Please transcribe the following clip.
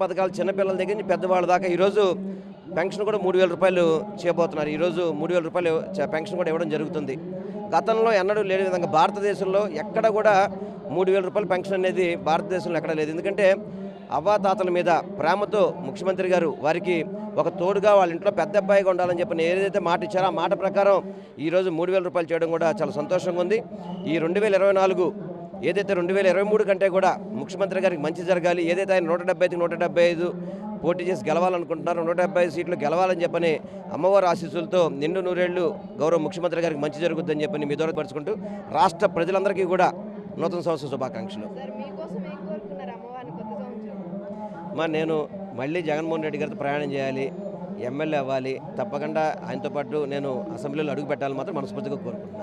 పథకాలు చిన్నపిల్లల దగ్గర నుంచి పెద్దవాళ్ళ దాకా ఈరోజు పెన్షన్ కూడా 3,000 రూపాయలు చేయబోతున్నారు. ఈరోజు 3,000 రూపాయలు పెన్షన్ కూడా ఇవ్వడం జరుగుతుంది. గతంలో ఎన్నడూ లేని విధంగా భారతదేశంలో ఎక్కడ కూడా 3,000 రూపాయల పెన్షన్ అనేది భారతదేశంలో ఎక్కడ లేదు. ఎందుకంటే అవ్వాతాతల మీద ప్రేమతో ముఖ్యమంత్రి గారు వారికి ఒక తోడుగా వాళ్ళ ఇంట్లో పెద్ద అబ్బాయిగా ఉండాలని చెప్పి ఏదైతే మాట ఇచ్చారో ఆ మాట ప్రకారం ఈరోజు 3,000 రూపాయలు చేయడం కూడా చాలా సంతోషంగా ఉంది. ఈ 2024 ఏదైతే 2023 కంటే కూడా ముఖ్యమంత్రి గారికి మంచి జరగాలి, ఏదైతే ఆయన 175కి 175 పోటీ చేసి గెలవాలనుకుంటున్నారో 175 సీట్లు గెలవాలని చెప్పని అమ్మవారి ఆశీస్సులతో నిండు నూరేళ్లు గౌరవ ముఖ్యమంత్రి గారికి మంచి జరుగుతుందని చెప్పని మీ ద్వారా పరుచుకుంటూ రాష్ట్ర ప్రజలందరికీ కూడా నూతన సంవత్సర శుభాకాంక్షలు. నేను మళ్ళీ జగన్మోహన్ రెడ్డి గారితో ప్రయాణం చేయాలి, ఎమ్మెల్యే అవ్వాలి, తప్పకుండా ఆయనతో పాటు నేను అసెంబ్లీలో అడుగు పెట్టాలని మాత్రం మనస్ఫూర్తిగా కోరుకుంటున్నాను.